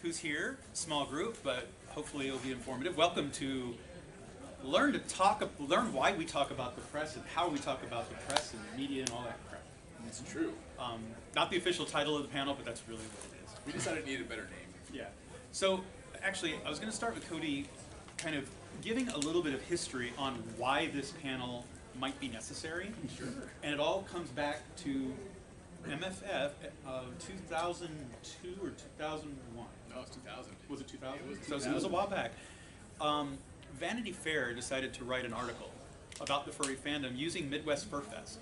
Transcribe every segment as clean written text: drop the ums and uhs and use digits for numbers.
who's here. Small group, but hopefully it'll be informative. Welcome to learn why we talk about the press and how we talk about the press and the media and all that crap. It's true. Not the official title of the panel, but that's really what it is. We decided it needed a better name. Yeah. So actually, I was going to start with Kodi kind of giving a little bit of history on why this panel might be necessary. Sure. And it all comes back to MFF of 2002 or 2001. No, it's 2000. Was it 2000? It was So it was a while back. Vanity Fair decided to write an article about the furry fandom using Midwest Fur Fest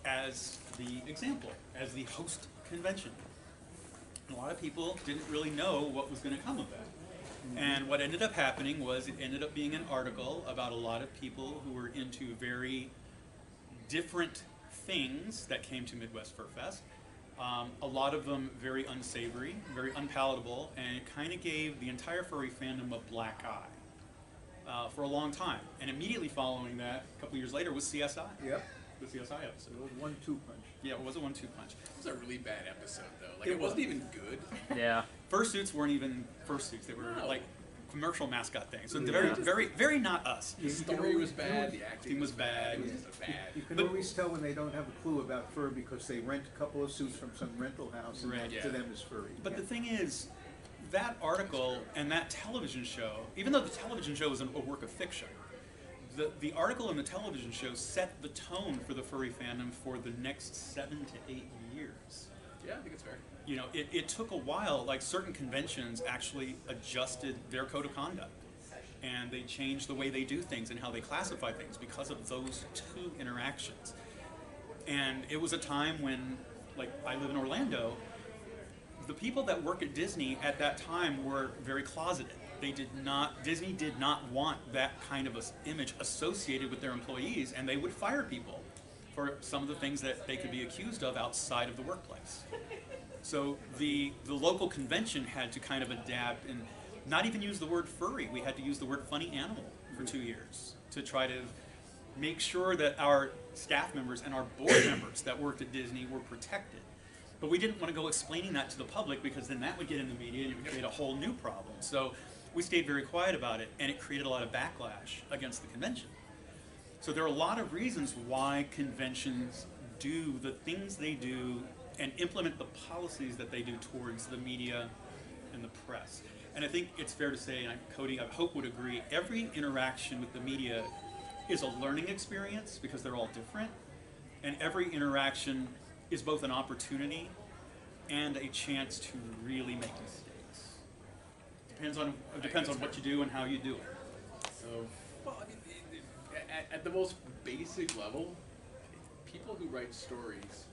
as the example, as the host convention. And a lot of people didn't really know what was going to come of that. And what ended up happening was it ended up being an article about a lot of people who were into very different things that came to Midwest Fur Fest. A lot of them very unsavory, very unpalatable, and it kind of gave the entire furry fandom a black eye for a long time. And immediately following that, a couple years later, was CSI. Yep. The CSI episode. It was 1-2 punch. Yeah, it was a 1-2 punch. It was a really bad episode, though. Like, It it wasn't was. even good. Yeah. Fursuits weren't even fursuits. They were No. like commercial mascot things. So Yeah. very not us. The story was bad, the acting was bad, it was just bad. You can But- always tell when they don't have a clue about fur because they rent a couple of suits from some rental house and Right. that Yeah. to them is furry. But the thing is, that article and that television show, even though the television show was a work of fiction, the article and the television show set the tone for the furry fandom for the next 7 to 8 years. Yeah, I think it's fair. You know, it took a while, like certain conventions actually adjusted their code of conduct. And they changed the way they do things and how they classify things because of those two interactions. And it was a time when, like, I live in Orlando, the people that work at Disney at that time were very closeted. Disney did not want that kind of image associated with their employees, and they would fire people for some of the things that they could be accused of outside of the workplace. So the local convention had to kind of adapt and not even use the word furry. We had to use the word funny animal for 2 years to try to make sure that our staff members and our board members that worked at Disney were protected. But we didn't want to go explaining that to the public because then that would get in the media and it would create a whole new problem. So we stayed very quiet about it, and it created a lot of backlash against the convention. So there are a lot of reasons why conventions do the things they do and implement the policies that they do towards the media and the press. And I think it's fair to say, and Kodi, I hope would agree, every interaction with the media is a learning experience because they're all different. And every interaction is both an opportunity and a chance to really make mistakes. Depends on what you do and how you do it. So, Well, I mean, at the most basic level, people who write stories,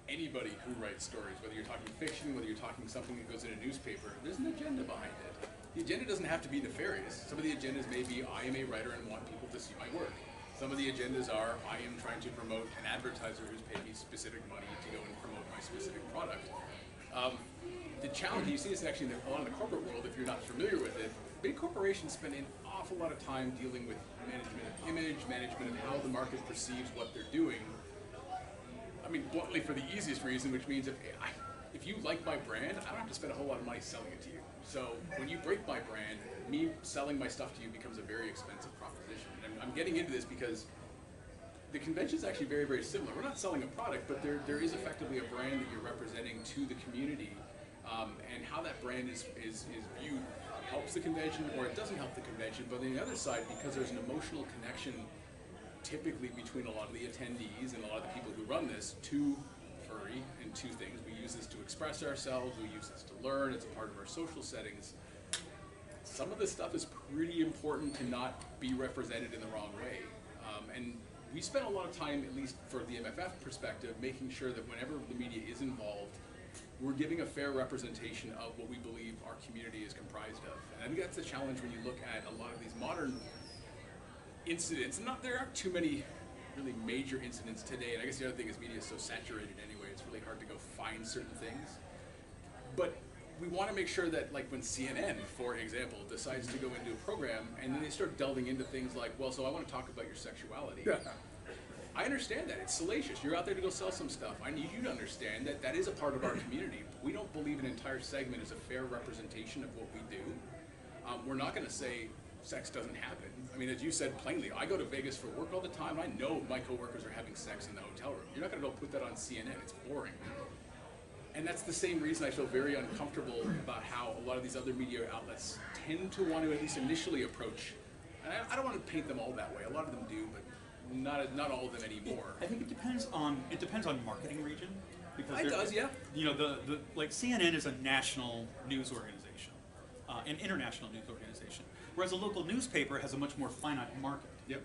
anybody who writes stories, whether you're talking fiction, whether you're talking something that goes in a newspaper, there's an agenda behind it. The agenda doesn't have to be nefarious. Some of the agendas may be, I am a writer and want people to see my work. Some of the agendas are, I am trying to promote an advertiser who's paid me specific money to go and promote my specific product. The challenge, you see this actually a lot in the corporate world if you're not familiar with it, big corporations spend an awful lot of time dealing with management of image, management of how the market perceives what they're doing. I mean, bluntly, for the easiest reason, which means if you like my brand, I don't have to spend a whole lot of money selling it to you. So when you break my brand, me selling my stuff to you becomes a very expensive proposition. And I'm getting into this because the convention is actually very, very similar. We're not selling a product, but there is effectively a brand that you're representing to the community, and how that brand is viewed helps the convention or it doesn't help the convention. But on the other side, because there's an emotional connection typically between a lot of the attendees and a lot of the people who run this to furry and to things. We use this to express ourselves, we use this to learn, it's a part of our social settings. Some of this stuff is pretty important to not be represented in the wrong way. And we spent a lot of time, at least for the MFF perspective, making sure that whenever the media is involved, we're giving a fair representation of what we believe our community is comprised of. And I think that's the challenge when you look at a lot of these modern incidents. There aren't too many really major incidents today, and I guess the other thing is media is so saturated anyway, it's really hard to go find certain things. But we want to make sure that, like when CNN, for example, decides to go into a program and then they start delving into things like, well, so I want to talk about your sexuality. I understand that. It's salacious. You're out there to go sell some stuff. I need you to understand that that is a part of our community. We don't believe an entire segment is a fair representation of what we do. We're not going to say sex doesn't happen. I mean, as you said plainly, I go to Vegas for work all the time. And I know my coworkers are having sex in the hotel room. You're not going to go put that on CNN. It's boring. And that's the same reason I feel very uncomfortable about how a lot of these other media outlets tend to want to at least initially approach. And I don't want to paint them all that way. A lot of them do, but not all of them anymore. I think it depends on marketing region. Because It does, yeah. You know, like CNN is a national news organization, an international news organization, whereas a local newspaper has a much more finite market. Yep.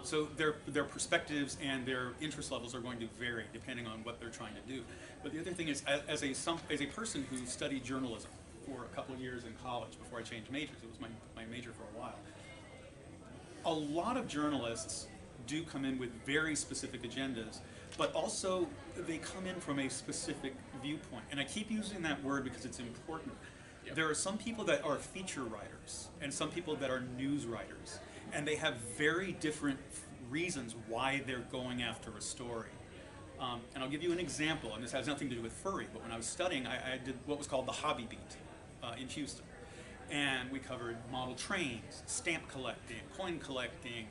So their perspectives and their interest levels are going to vary depending on what they're trying to do. But the other thing is, as a person who studied journalism for a couple of years in college before I changed majors, it was my major for a while. A lot of journalists do come in with very specific agendas, but also they come in from a specific viewpoint. And I keep using that word because it's important. Yep. There are some people that are feature writers and some people that are news writers, and they have very different reasons why they're going after a story. And I'll give you an example, and this has nothing to do with furry, but when I was studying, I did what was called the hobby beat in Houston. And we covered model trains, stamp collecting, coin collecting,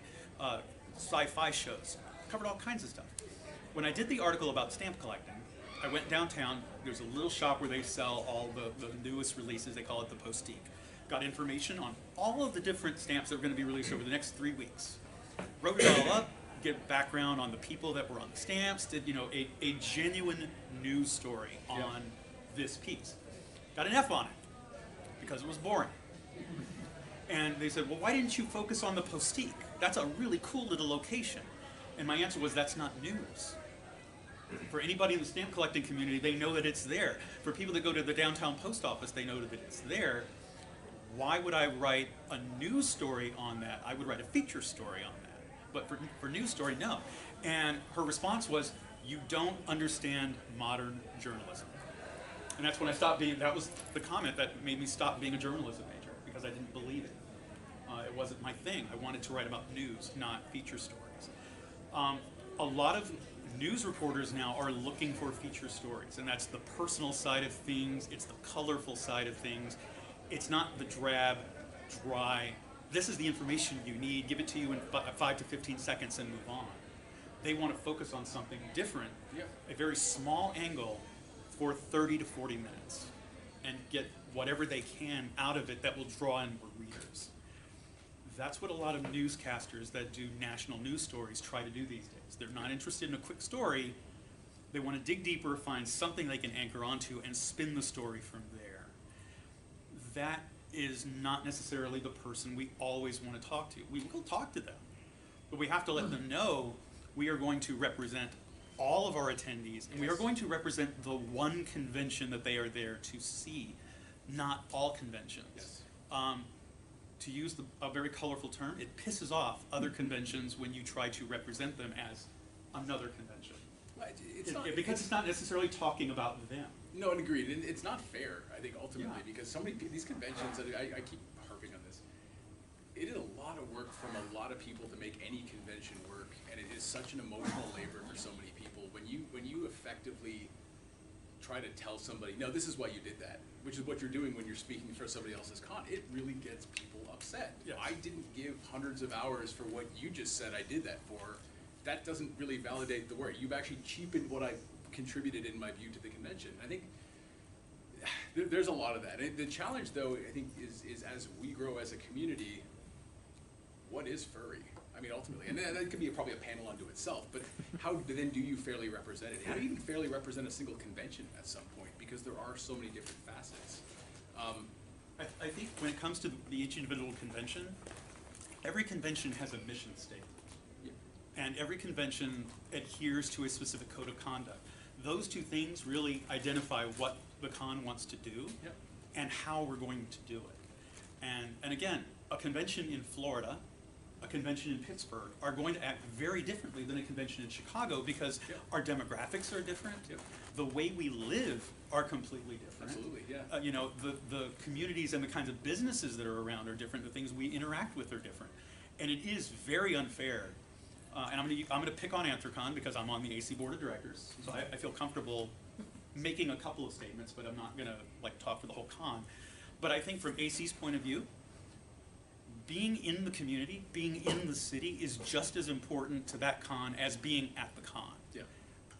sci-fi shows, covered all kinds of stuff. When I did the article about stamp collecting, I went downtown. There's a little shop where they sell all the newest releases. They call it the Postique. Got information on all of the different stamps that were going to be released over the next 3 weeks. Wrote it all up, get background on the people that were on the stamps, did a genuine news story on this piece. Got an F on it because it was boring. And they said, well, why didn't you focus on the Postique? That's a really cool little location. And my answer was, that's not news. For anybody in the stamp collecting community, they know that it's there. For people that go to the downtown post office, they know that it's there. Why would I write a news story on that? I would write a feature story on that. But for news story, no. And her response was, you don't understand modern journalism. And that's when I stopped being, that was the comment that made me stop being a journalism major, because I didn't believe it. It wasn't my thing. I wanted to write about news, not feature stories. A lot of news reporters now are looking for feature stories, and that's the personal side of things, it's the colorful side of things. It's not the drab, dry, this is the information you need, give it to you in 5 to 15 seconds and move on. They want to focus on something different, a very small angle for 30 to 40 minutes, and get whatever they can out of it that will draw in more readers. That's what a lot of newscasters that do national news stories try to do these days. They're not interested in a quick story. They want to dig deeper, find something they can anchor onto, and spin the story from there. That is not necessarily the person we always want to talk to. We will talk to them, but we have to let them know we are going to represent all of our attendees, and we are going to represent the one convention that they are there to see, not all conventions. Yes. To use a very colorful term, it pisses off other conventions when you try to represent them as another convention. Because it's not necessarily talking about them. No, and agreed. And it's not fair, I think, ultimately, Yeah. because so many these conventions, I keep harping on this, it is a lot of work from a lot of people to make any convention work, and it is such an emotional labor for so many people. When you effectively try to tell somebody, no, this is why you did that, which is what you're doing when you're speaking for somebody else's con, it really gets people upset. Yes. I didn't give hundreds of hours for what you just said I did that for. That doesn't really validate the work. You've actually cheapened what I contributed in my view to the convention. I think there's a lot of that. The challenge, though, I think, is as we grow as a community, what is furry? I mean, ultimately, and that could be probably a panel unto itself, but how then do you fairly represent it? How do you even fairly represent a single convention at some point? Because there are so many different facets. I think when it comes to each individual convention, every convention has a mission statement. And every convention adheres to a specific code of conduct. Those two things really identify what the con wants to do and how we're going to do it. And again, a convention in Florida, a convention in Pittsburgh are going to act very differently than a convention in Chicago because our demographics are different. The way we live are completely different. Absolutely, yeah. You know, the communities and the kinds of businesses that are around are different. The things we interact with are different. And it is very unfair and I'm gonna pick on Anthrocon because I'm on the AC board of directors, so I feel comfortable making a couple of statements, but I'm not gonna like talk for the whole con. But I think from AC's point of view, being in the community, being in the city is just as important to that con as being at the con. Yeah.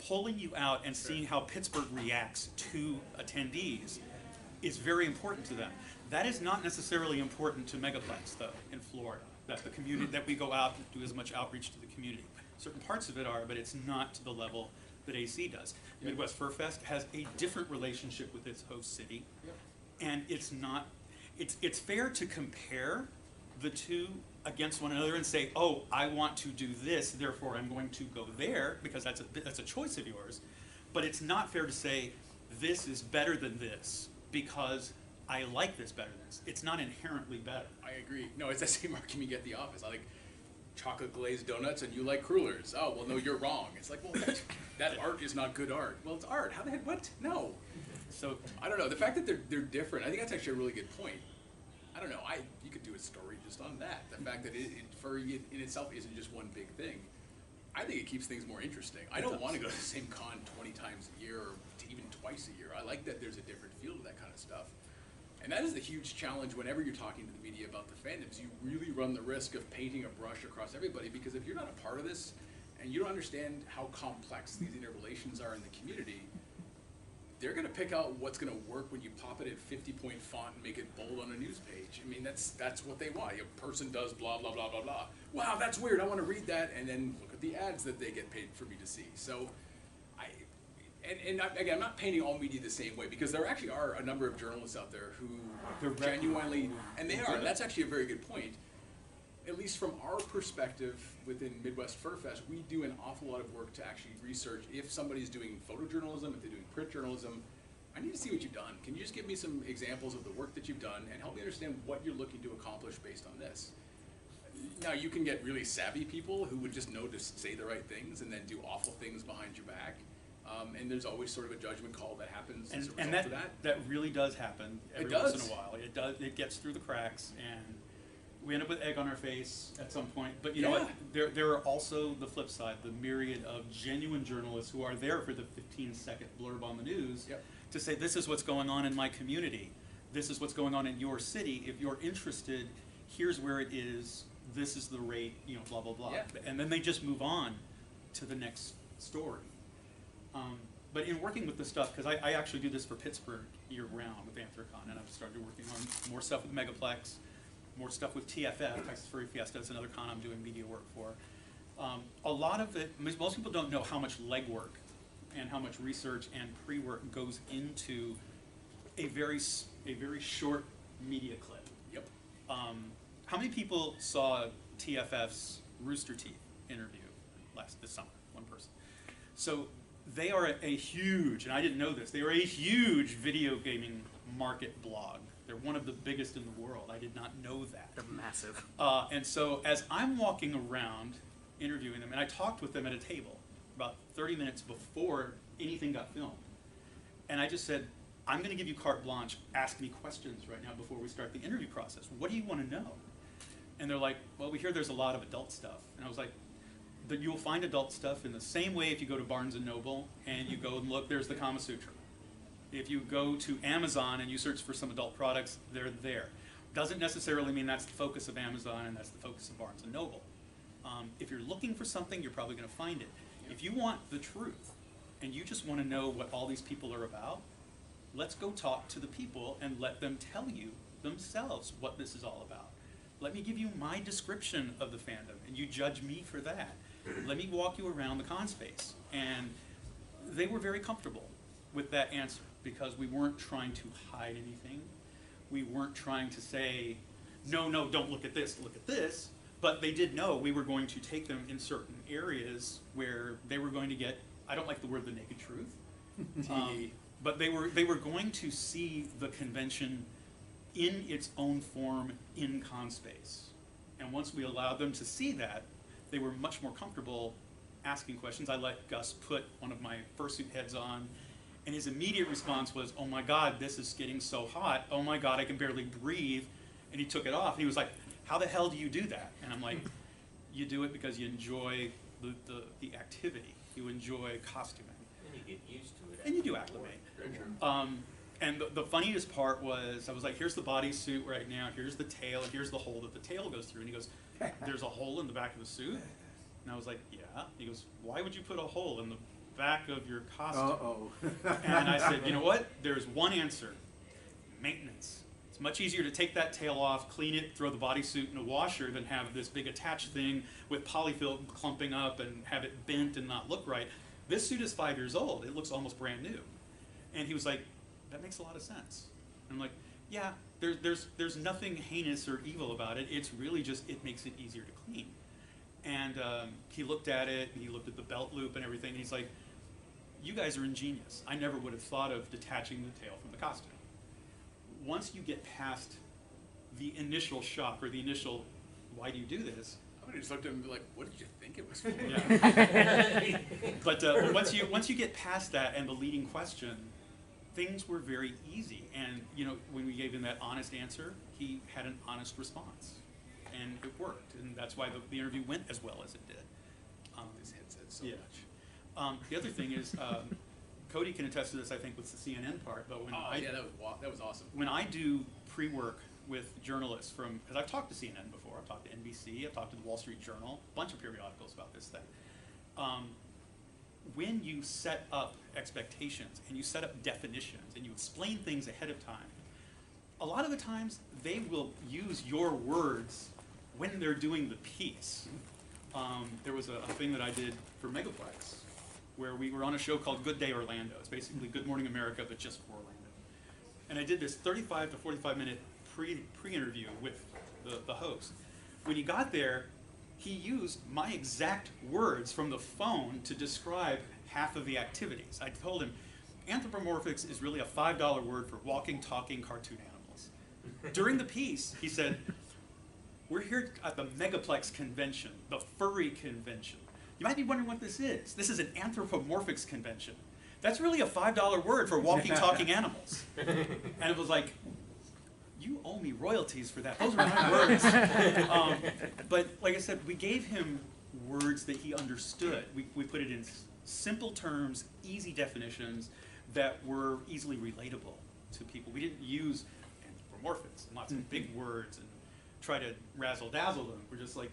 Pulling you out and seeing how Pittsburgh reacts to attendees is very important to them. That is not necessarily important to Megaplex, though, in Florida, that the community, that we go out and do as much outreach to the community. Certain parts of it are, but it's not to the level that AC does. Yep. Midwest Fur Fest has a different relationship with its host city, Yep. and it's fair to compare the two against one another and say, oh, I want to do this, therefore I'm going to go there, because that's a choice of yours. But it's not fair to say, this is better than this, because I like this better than this. It's not inherently better. I agree. No, it's that same argument you get at the office. I like chocolate glazed donuts and you like crullers. Oh, well, no, you're wrong. It's like, well, that art is not good art. Well, it's art. How the heck, what? No. So I don't know. The fact that they're different, I think that's actually a really good point. I don't know. You could do a story just on that. The fact that furry in itself isn't just one big thing. I think it keeps things more interesting. I don't want to go to the same con 20 times a year or even twice a year. I like that there's a different feel to that kind of stuff. And that is the huge challenge whenever you're talking to the media about the fandoms. You really run the risk of painting a brush across everybody, because if you're not a part of this and you don't understand how complex these interrelations are in the community, they're going to pick out what's going to work when you pop it in 50-point font and make it bold on a news page. I mean, that's what they want. A person does blah, blah, blah, blah, blah. Wow, that's weird. I want to read that, and then look at the ads that they get paid for me to see. So, again, I'm not painting all media the same way, because there actually are a number of journalists out there who genuinely, and they are, and that's actually a very good point. At least from our perspective within Midwest Fur Fest, we do an awful lot of work to actually research if somebody's doing photojournalism, if they're doing print journalism. I need to see what you've done. Can you just give me some examples of the work that you've done and help me understand what you're looking to accomplish based on this? Now, you can get really savvy people who would just know to say the right things and then do awful things behind your back. And there's always sort of a judgment call that happens as a result of that. That really does happen every once in a while. It gets through the cracks, and we end up with egg on our face at some point. But you know what? There are also the flip side, the myriad of genuine journalists who are there for the 15-second blurb on the news to say, this is what's going on in my community. This is what's going on in your city. If you're interested, here's where it is. This is the rate, you know, blah, blah, blah. Yeah. And then they just move on to the next story. But in working with this stuff, because I actually do this for Pittsburgh year-round with Anthrocon, and I've started working on more stuff with Megaplex, more stuff with TFF, Texas Furry Fiesta. It's another con I'm doing media work for. A lot of it, most people don't know how much legwork and how much research and pre-work goes into a very short media clip. Yep. How many people saw TFF's Rooster Teeth interview this summer? One person. So they are a huge, and I didn't know this, they are a huge video gaming market blog. They're one of the biggest in the world. I did not know that. They're massive. And so as I'm walking around interviewing them, and I talked with them at a table about 30 minutes before anything got filmed, and I just said, I'm going to give you carte blanche. Ask me questions right now before we start the interview process. What do you want to know? And they're like, well, we hear there's a lot of adult stuff. And I was like, you'll find adult stuff in the same way if you go to Barnes & Noble and you go and look, there's the Kama Sutra. If you go to Amazon and you search for some adult products, they're there. Doesn't necessarily mean that's the focus of Amazon and that's the focus of Barnes & Noble. If you're looking for something, you're probably going to find it. If you want the truth and you just want to know what all these people are about, let's go talk to the people and let them tell you themselves what this is all about. Let me give you my description of the fandom, and you judge me for that. Let me walk you around the con space. And they were very comfortable with that answer, because we weren't trying to hide anything. We weren't trying to say, no, no, don't look at this, look at this. But they did know we were going to take them in certain areas where they were going to get, I don't like the word the naked truth, but they were going to see the convention in its own form in con space. And once we allowed them to see that, they were much more comfortable asking questions. I let Gus put one of my fursuit heads on, and his immediate response was, oh my God, this is getting so hot. Oh my God, I can barely breathe. And he took it off, and he was like, how the hell do you do that? And I'm like, you do it because you enjoy the activity. You enjoy costuming. And you get used to it. And you do acclimate. Very true. And the funniest part was, I was like, here's the bodysuit right now, here's the tail, and here's the hole that the tail goes through. And he goes, there's a hole in the back of the suit? And I was like, yeah. He goes, why would you put a hole in the back of your costume? Uh-oh. And I said, you know what? There's one answer. Maintenance. It's much easier to take that tail off, clean it, throw the bodysuit in a washer than have this big attached thing with polyfill clumping up and have it bent and not look right. This suit is 5 years old. It looks almost brand new. And he was like, that makes a lot of sense. And I'm like, yeah, there's nothing heinous or evil about it. It's really just, it makes it easier to clean. And he looked at it, and he looked at the belt loop and everything, and he's like, you guys are ingenious. I never would have thought of detaching the tail from the costume. Once you get past the initial shock or the initial, why do you do this? I would have just looked at him and be like, what did you think it was for? Yeah. But once you get past that and the leading question, things were very easy. And you know, when we gave him that honest answer, he had an honest response, and it worked. And that's why the interview went as well as it did. This headset so Yeah. much. The other thing is, Kodi can attest to this, I think, with the CNN part. But when Yeah, that was awesome. when I do pre-work with journalists from, because I've talked to CNN before, I've talked to NBC, I've talked to the Wall Street Journal, a bunch of periodicals about this thing. When you set up expectations and you set up definitions and you explain things ahead of time, a lot of the times they will use your words when they're doing the piece. There was a thing that I did for Megaplex where we were on a show called Good Day Orlando. It's basically Good Morning America, but just for Orlando. And I did this 35 to 45 minute pre-interview with the host. When he got there, he used my exact words from the phone to describe half of the activities. I told him, anthropomorphics is really a $5 word for walking, talking cartoon animals. During the piece, he said, we're here at the Megaplex convention, the furry convention. You might be wondering what this is. This is an anthropomorphics convention. That's really a $5 word for walking, talking animals. And it was like, you owe me royalties for that. Those were my words. But like I said, we gave him words that he understood. We put it in simple terms, easy definitions that were easily relatable to people. We didn't use anthropomorphics and lots of big words and try to razzle-dazzle them. We're just like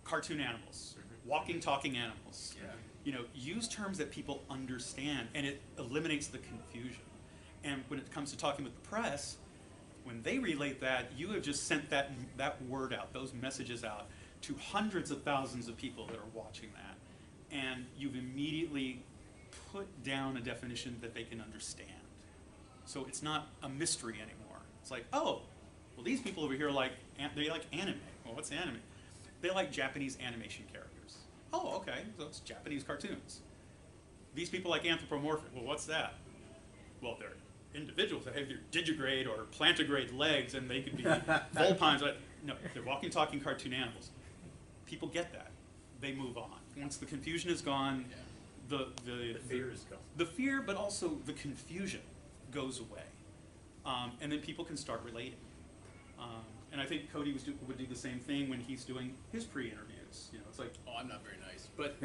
cartoon animals, walking, talking animals. Yeah. You know, use terms that people understand, and it eliminates the confusion. And when it comes to talking with the press, when they relate that, you have just sent that word out, those messages out, to hundreds of thousands of people that are watching that. And you've immediately put down a definition that they can understand. So it's not a mystery anymore. It's like, oh, well, these people over here they like anime. Well, what's anime? They like Japanese animation characters. Oh, okay, so it's Japanese cartoons. These people like anthropomorphic. Well, what's that? Well, they're individuals that have either digigrade or plantigrade legs, and they could be vulpines. No, they're walking, talking cartoon animals. People get that. They move on. Once the confusion is gone, the fear is gone. The fear, but also the confusion goes away. And then people can start relating. And I think Kodi would do the same thing when he's doing his pre-interviews. You know, it's like, Oh, I'm not very nice, but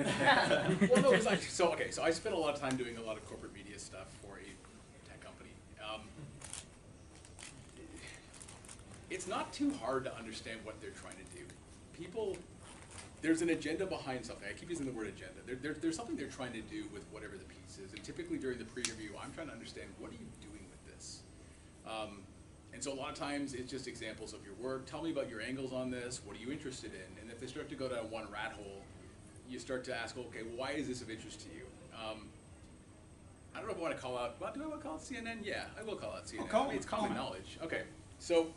well, no, it's actually, so I spent a lot of time doing a lot of corporate media stuff for a tech company. It's not too hard to understand what they're trying to do. People, there's an agenda behind something. I keep using the word agenda. There's something they're trying to do with whatever the piece is, and typically during the pre-interview, I'm trying to understand, what are you doing with this? And so a lot of times it's just examples of your work. Tell me about your angles on this. What are you interested in? And if they start to go down one rat hole, you start to ask, okay, why is this of interest to you? I don't know if I want to call out, well, do I want to call out CNN? Yeah, I will call out CNN. I mean, it's common knowledge. Okay, so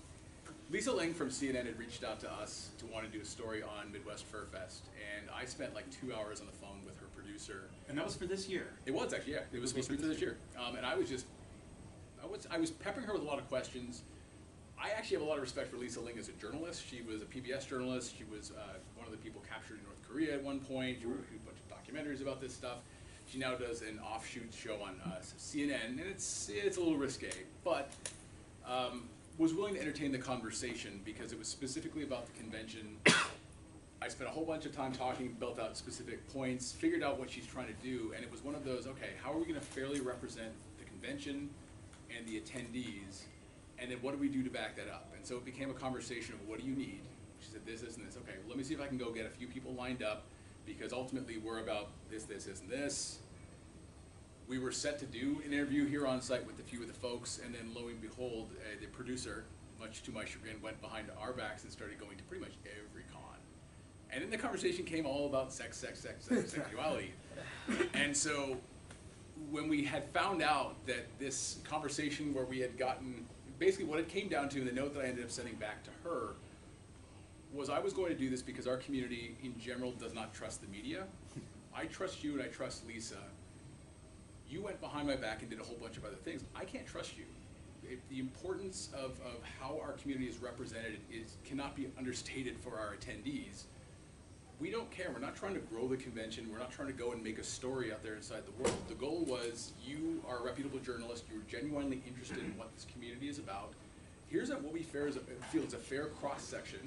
Lisa Ling from CNN had reached out to us to want to do a story on Midwest Fur Fest, and I spent like 2 hours on the phone with her producer. and that was for this year. It was actually, yeah. It was supposed to be for this year. And I was peppering her with a lot of questions. I actually have a lot of respect for Lisa Ling as a journalist. She was a PBS journalist. She was one of the people captured in North Korea at one point. She wrote a bunch of documentaries about this stuff. She now does an offshoot show on CNN, and it's a little risque, but was willing to entertain the conversation because it was specifically about the convention. I spent a whole bunch of time talking, built out specific points, figured out what she's trying to do, and it was one of those, okay, how are we going to fairly represent the convention and the attendees, and then what do we do to back that up? And so it became a conversation of, what do you need? She said this, and this. Okay, let me see if I can go get a few people lined up, because ultimately we're about this, and this. We were set to do an interview here on site with a few of the folks, and then lo and behold, the producer, much to my chagrin, went behind our backs and started going to pretty much every con. And then the conversation came all about sexuality. And so when we had found out that this conversation where we had gotten, basically what it came down to, the note that I ended up sending back to her, was I was going to do this because our community in general does not trust the media. I trust you and I trust Lisa. You went behind my back and did a whole bunch of other things. I can't trust you. The importance of how our community is represented cannot be understated for our attendees. We don't care. We're not trying to grow the convention. We're not trying to go and make a story out there inside the world. The goal was, you are a reputable journalist. You're genuinely interested in what this community is about. Here's what we feel is a fair cross-section.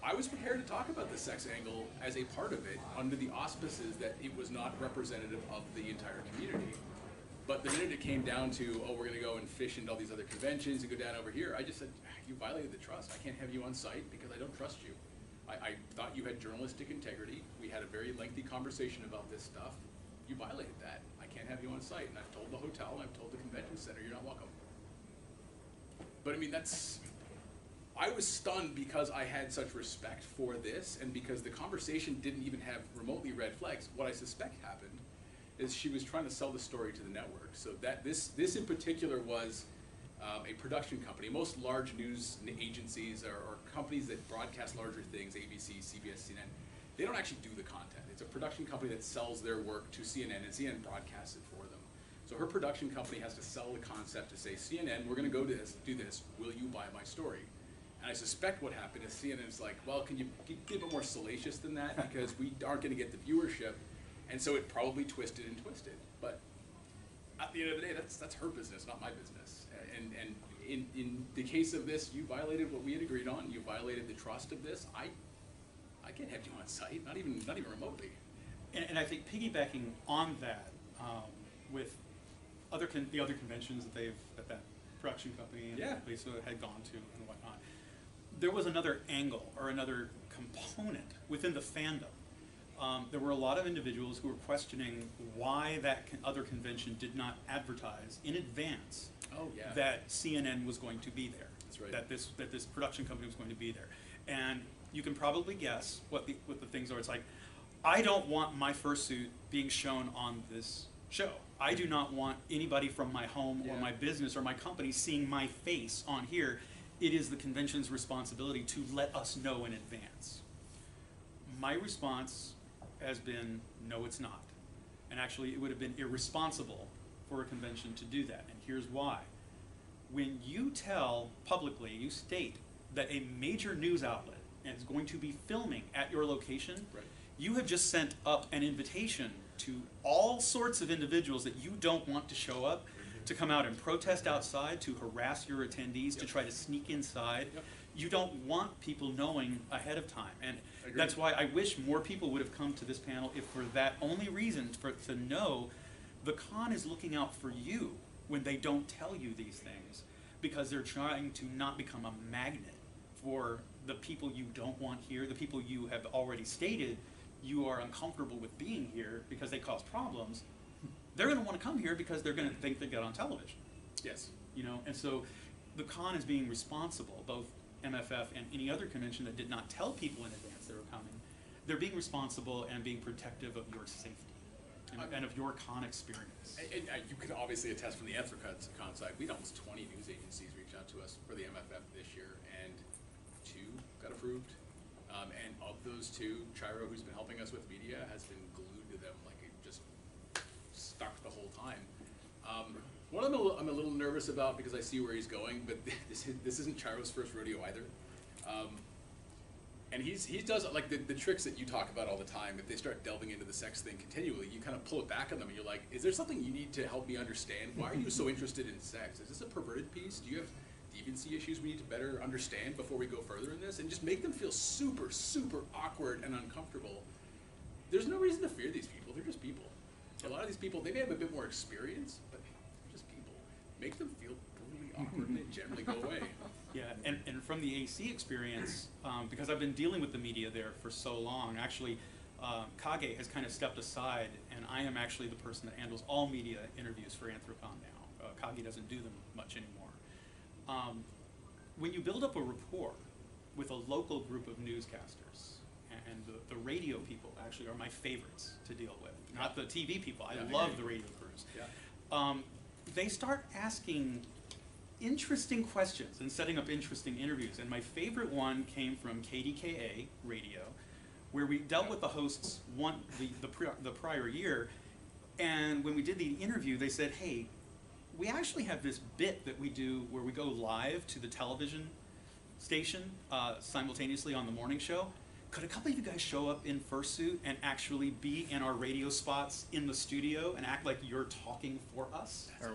I was prepared to talk about the sex angle as a part of it, under the auspices that it was not representative of the entire community. But the minute it came down to, oh, we're going to go and fish into all these other conventions and go down over here, I just said, you violated the trust. I can't have you on site because I don't trust you. I thought you had journalistic integrity. We had a very lengthy conversation about this stuff. You violated that. I can't have you on site. And I've told the hotel and I've told the convention center, you're not welcome. But I mean, I was stunned because I had such respect for this, and because the conversation didn't even have remotely red flags. What I suspect happened is she was trying to sell the story to the network. So that this in particular was a production company. Most large news agencies or companies that broadcast larger things, ABC, CBS, CNN, they don't actually do the content. It's a production company that sells their work to CNN, and CNN broadcasts it for them. So her production company has to sell the concept to say, CNN, we're going to go do this. Will you buy my story? And I suspect what happened is CNN's like, well, can you be a bit more salacious than that, because we aren't going to get the viewership. And so it probably twisted and twisted. But at the end of the day, that's her business, not my business. And in the case of this, you violated what we had agreed on. You violated the trust of this. I can't have you on site, not even remotely. And I think piggybacking on that, with the other conventions that production company and Lisa had gone to and whatnot, there was another angle or another component within the fandom. There were a lot of individuals who were questioning why that other convention did not advertise in advance that CNN was going to be there. That's right. That this production company was going to be there. And you can probably guess what the things are. It's like, I don't want my fursuit being shown on this show. I do not want anybody from my home or my business or my company seeing my face on here. It is the convention's responsibility to let us know in advance. My response has been, no, it's not. And actually, it would have been irresponsible for a convention to do that. And here's why. When you tell publicly, you state that a major news outlet is going to be filming at your location, you have just sent up an invitation to all sorts of individuals that you don't want to show up, to come out and protest outside, to harass your attendees, to try to sneak inside. You don't want people knowing ahead of time. And that's why I wish more people would have come to this panel, if for that only reason, to know the con is looking out for you when they don't tell you these things, because they're trying to not become a magnet for the people you don't want here, the people you have already stated you are uncomfortable with being here because they cause problems. They're going to want to come here because they're going to think they get on television. Yes. You know, and so the con is being responsible, both MFF and any other convention that did not tell people in advance they were coming. They're being responsible and being protective of your safety and of your con experience. And you can obviously attest from the Anthrocon side, we had almost 20 news agencies reach out to us for the MFF this year, and 2 got approved. And of those 2, Chiro, who's been helping us with media, has been glued to them, like it just stuck the whole time. One of them I'm a little nervous about because I see where he's going, but this isn't Chiro's first rodeo either. And he does like the tricks that you talk about all the time. If they start delving into the sex thing continually, you kind of pull it back on them, and you're like, is there something you need to help me understand? Why are you so interested in sex? Is this a perverted piece? Do deviancy issues we need to better understand before we go further in this, and just make them feel super, super awkward and uncomfortable. There's no reason to fear these people. They're just people. A lot of these people, they may have a bit more experience, but they're just people. Make them feel brutally awkward and they generally go away. Yeah, and from the AC experience, because I've been dealing with the media there for so long, actually, Kage has kind of stepped aside, and I am actually the person that handles all media interviews for Anthrocon now. Kage doesn't do them much anymore. When you build up a rapport with a local group of newscasters, and the radio people actually are my favorites to deal with, not the TV people. I love the radio crews. Yeah. They start asking interesting questions and setting up interesting interviews. And my favorite one came from KDKA Radio, where we dealt with the hosts the prior year. And when we did the interview, they said, hey, we actually have this bit that we do where we go live to the television station simultaneously on the morning show. Could a couple of you guys show up in fursuit and actually be in our radio spots in the studio and act like you're talking for us? I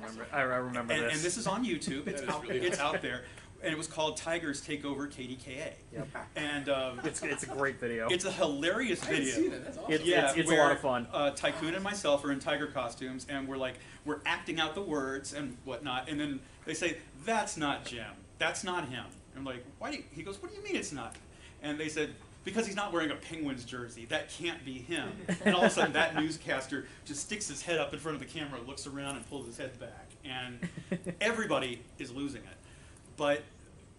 remember this. And this is on YouTube. It's That is out, really it's out there. And it was called Tigers Take Over KDKA. Yep. And It's a great video. it's a hilarious I didn't video. see that. That's awesome. It's a lot of fun. Tycoon and myself are in tiger costumes, and we're acting out the words and whatnot. And then they say, "That's not Jim. That's not him." I'm like, "Why do you?" He goes, "What do you mean it's not?" And they said, "Because he's not wearing a Penguins jersey. That can't be him." And all of a sudden, that newscaster just sticks his head up in front of the camera, looks around, and pulls his head back, and everybody is losing it. But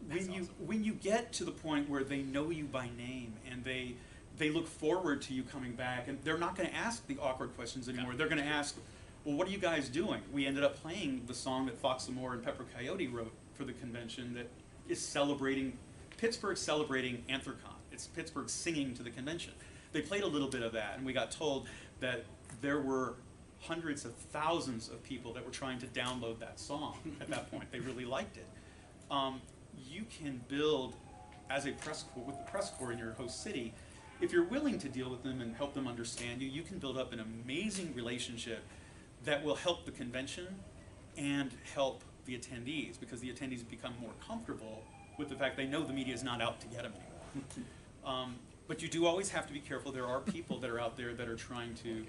when you get to the point where they know you by name and they look forward to you coming back, and they're not going to ask the awkward questions anymore. They're going to ask, well, what are you guys doing? We ended up playing the song that Fox Amore and Pepper Coyote wrote for the convention that is celebrating, Pittsburgh's celebrating Anthrocon. It's Pittsburgh singing to the convention. They played a little bit of that, and we got told that there were hundreds of thousands of people that were trying to download that song at that point. They really liked it. You can build, as a press corps, with the press corps in your host city, if you're willing to deal with them and help them understand you, you can build up an amazing relationship that will help the convention and help the attendees, because the attendees become more comfortable with the fact they know the media is not out to get them anymore. But you do always have to be careful. There are people that are out there that are trying to.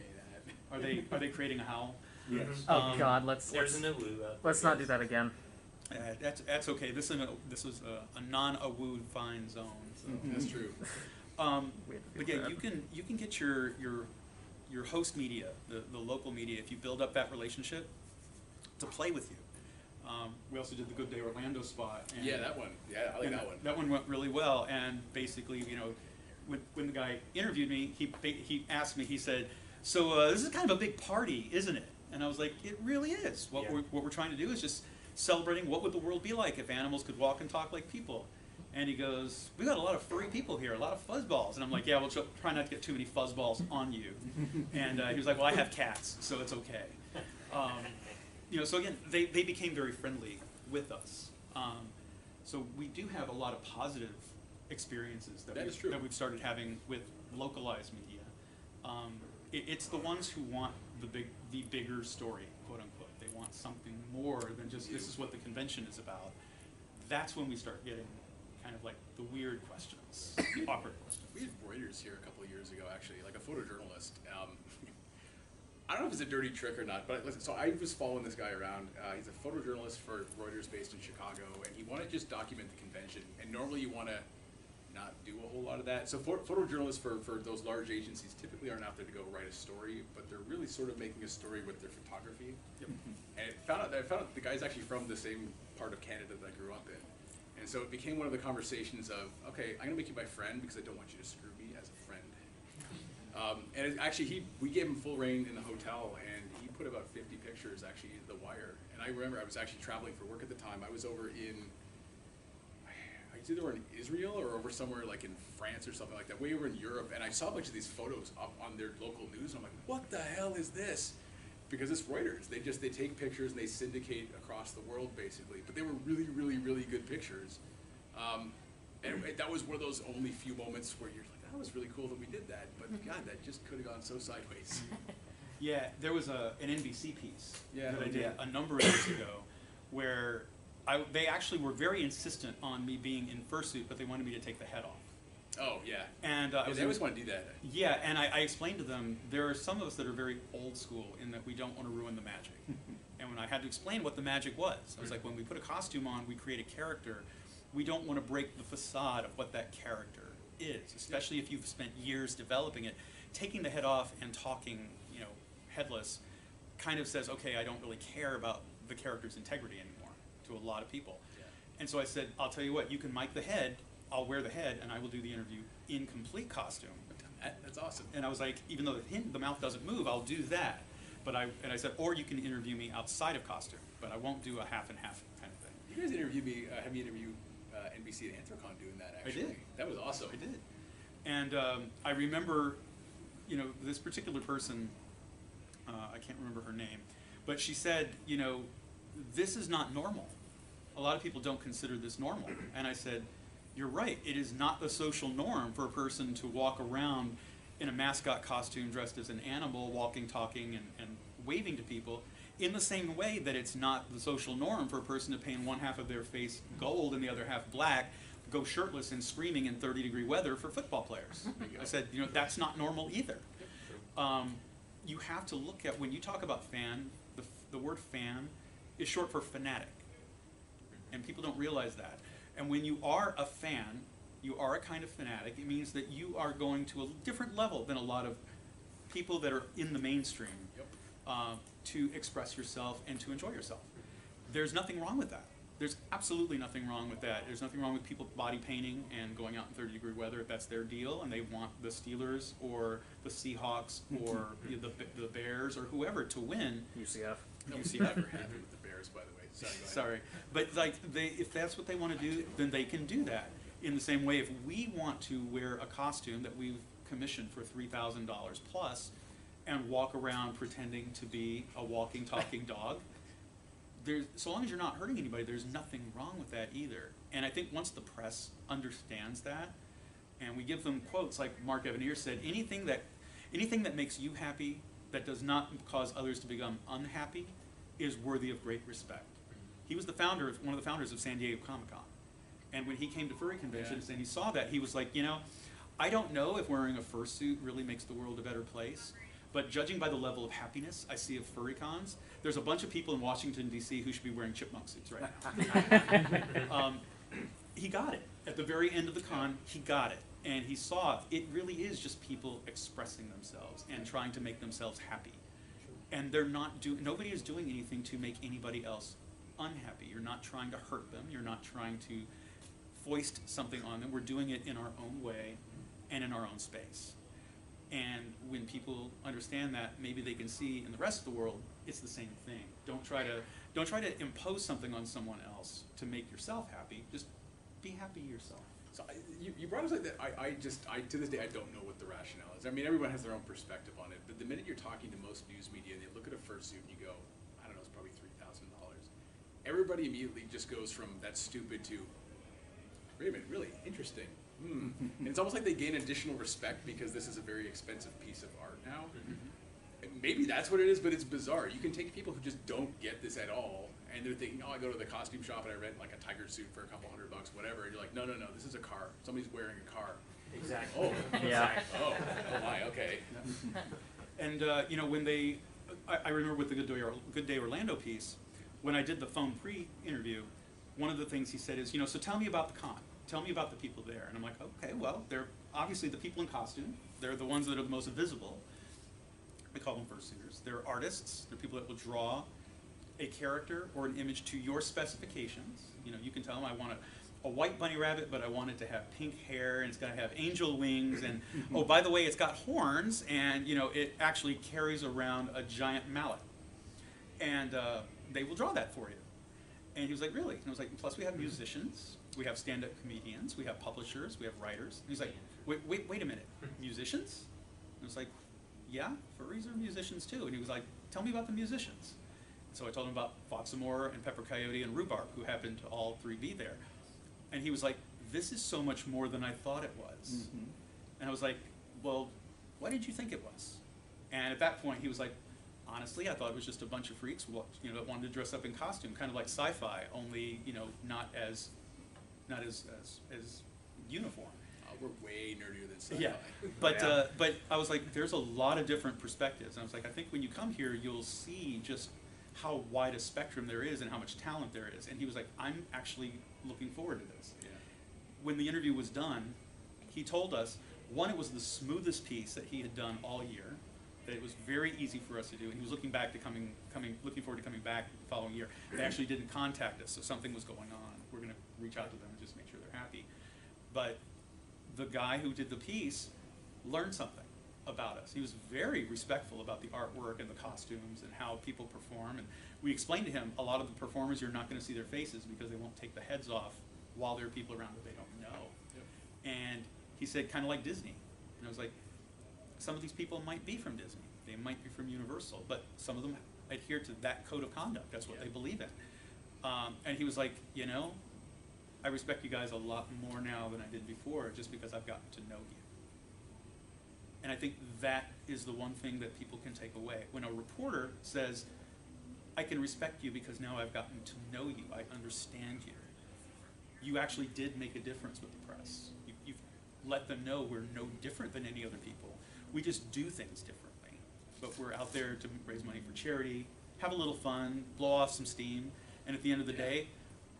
Are they creating a howl? Yes. Oh God, There's an awoo out let's there, not do that again. That's okay. This is a non-awoo fine zone. So. That's true. But yeah, you can get your host media, the local media, if you build up that relationship, to play with you. We also did the Good Day Orlando spot. And Yeah, that one. Yeah, I like that one. That one went really well. And basically, you know, when the guy interviewed me, he asked me. He said, "So this is kind of a big party, isn't it?" And I was like, "It really is. What we're trying to do is just celebrating what would the world be like if animals could walk and talk like people." And he goes, "We got a lot of furry people here, a lot of fuzzballs." And I'm like, "Yeah, well, try not to get too many fuzzballs on you." And he was like, "Well, I have cats, so it's okay." You know, so again, they became very friendly with us. So we do have a lot of positive experiences that we've started having with localized media. It's the ones who want the bigger story, quote unquote. They want something more than just this is what the convention is about. That's when we start getting kind of like the weird questions, the awkward questions. We had Reuters here a couple of years ago, actually, like a photojournalist. I don't know if it's a dirty trick or not, but listen, so I was following this guy around. He's a photojournalist for Reuters based in Chicago, and he wanted to just document the convention. And normally you want to not do a whole lot of that. So photojournalists for those large agencies typically aren't out there to go write a story, but they're really sort of making a story with their photography. Yep. And I found out the guy's actually from the same part of Canada that I grew up in. And so it became one of the conversations of, okay, I'm going to make you my friend because I don't want you to screw me as a friend. We gave him full reign in the hotel, and he put about 50 pictures actually into the wire. And I remember I was actually traveling for work at the time. I was over in, it's either in Israel or over somewhere like in France or something like that, way over in Europe. And I saw a bunch of these photos up on their local news, and I'm like, what the hell is this? Because it's Reuters. They take pictures and they syndicate across the world basically. But they were really, really, really good pictures. And that was one of those only few moments where you're like, that was really cool that we did that. But God, that just could have gone so sideways. Yeah, there was an NBC piece Yeah. that I did a number of years ago where they actually were very insistent on me being in fursuit, but they wanted me to take the head off. Oh yeah. And Yeah, they always want to do that. yeah, and I explained to them, there are some of us that are very old school in that we don't want to ruin the magic. And when I had to explain what the magic was, I was like, when we put a costume on, we create a character. We don't want to break the facade of what that character is, especially if you've spent years developing it. Taking the head off and talking, headless, kind of says, okay, I don't really care about the character's integrity anymore to a lot of people. Yeah. And so I said, I'll tell you what, you can mic the head, I'll wear the head, and I will do the interview in complete costume. That's awesome. And I was like, even though the mouth doesn't move, I'll do that. But I said, or you can interview me outside of costume, but I won't do a half and half kind of thing. You guys interviewed me, have me interview NBC at Anthrocon doing that, actually. I did. That was awesome. I did. And I remember, this particular person, I can't remember her name, but she said, this is not normal. A lot of people don't consider this normal. And I said, you're right, it is not the social norm for a person to walk around in a mascot costume dressed as an animal, walking, talking, and waving to people, in the same way that it's not the social norm for a person to paint one half of their face gold and the other half black, go shirtless and screaming in 30-degree weather for football players. I said, that's not normal either. You have to look at, when you talk about fan, the word fan is short for fanatic. And people don't realize that. And when you are a fan, you are a kind of fanatic. It means that you are going to a different level than a lot of people that are in the mainstream. Yep. To express yourself and to enjoy yourself. There's nothing wrong with that. There's absolutely nothing wrong with that. There's nothing wrong with people body painting and going out in 30-degree weather if that's their deal and they want the Steelers or the Seahawks or the Bears or whoever to win. UCF. UCF. Never happened with the Bears, by the way. Sorry, go ahead. Sorry. But if that's what they want to do, then they can do that. In the same way, if we want to wear a costume that we've commissioned for $3,000 plus, and walk around pretending to be a walking, talking dog, so long as you're not hurting anybody, there's nothing wrong with that either. And I think once the press understands that, and we give them quotes like Mark Evanier said, anything that makes you happy, that does not cause others to become unhappy, is worthy of great respect. He was one of the founders of San Diego Comic-Con. And when he came to furry conventions and he saw that, he was like, I don't know if wearing a fursuit really makes the world a better place, but judging by the level of happiness I see of furry cons, there's a bunch of people in Washington, D.C. who should be wearing chipmunk suits right now. He got it. At the very end of the con, he got it. And he saw it really is just people expressing themselves and trying to make themselves happy. And nobody is doing anything to make anybody else unhappy. You're not trying to hurt them. You're not trying to foist something on them. We're doing it in our own way and in our own space. And when people understand that, maybe they can see in the rest of the world it's the same thing. Don't try to impose something on someone else to make yourself happy. Just be happy yourself. So you brought us like that. I to this day I don't know what the rationale is. I mean, everyone has their own perspective on it. But the minute you're talking to most news media and they look at a fursuit and you go, I don't know, it's probably $3,000. Everybody immediately just goes from that's stupid to, wait a minute, really interesting. And it's almost like they gain additional respect because this is a very expensive piece of art now. And maybe that's what it is, but it's bizarre. You can take people who just don't get this at all, and they're thinking, oh, I go to the costume shop and I rent like a tiger suit for a couple $100, whatever. And you're like, no, this is a car. Somebody's wearing a car. Exactly. Oh, Yeah. oh my, okay. And when I remember with the Good Day Orlando piece, when I did the phone pre-interview, one of the things he said is, so tell me about the con. Tell me about the people there. And I'm like, okay, well, they're obviously the people in costume. They're the ones that are the most visible. We call them fursuiters. They're artists. They're people that will draw a character or an image to your specifications. You can tell them I want a white bunny rabbit, but I want it to have pink hair, and it's going to have angel wings, and oh, by the way, it's got horns, and it actually carries around a giant mallet. And they will draw that for you. And he was like, really? And I was like, plus we have musicians, we have stand-up comedians, we have publishers, we have writers. And he's like, wait a minute, musicians? And I was like, yeah, furries are musicians too. And he was like, tell me about the musicians. And so I told him about Foxamore and Pepper Coyote and Rhubarb, who happened to all three be there. And he was like, this is so much more than I thought it was. And I was like, well, what did you think it was? And at that point he was like, honestly, I thought it was just a bunch of freaks, that wanted to dress up in costume, kind of like sci-fi, only not as uniform. We're way nerdier than sci-fi. Yeah, but I was like, there's a lot of different perspectives, and I was like, I think when you come here, you'll see just how wide a spectrum there is and how much talent there is. And he was like, I'm actually looking forward to this. Yeah. When the interview was done, he told us, one, it was the smoothest piece that he had done all year, that it was very easy for us to do, and he was looking forward to coming back the following year. They actually didn't contact us, so something was going on. We're going to reach out to them and just make sure they're happy. But the guy who did the piece learned something about us. He was very respectful about the artwork and the costumes and how people perform. And we explained to him, a lot of the performers, you're not going to see their faces because they won't take the heads off while there are people around that they don't know. Yep. And he said, kind of like Disney. And I was like, some of these people might be from Disney. They might be from Universal, but some of them adhere to that code of conduct. That's what they believe in. And he was like, I respect you guys a lot more now than I did before, just because I've gotten to know you. And I think that is the one thing that people can take away. When a reporter says, I can respect you because now I've gotten to know you, I understand you, you actually did make a difference with the press. You've let them know we're no different than any other people. We just do things differently. But we're out there to raise money for charity, have a little fun, blow off some steam, and at the end of the day,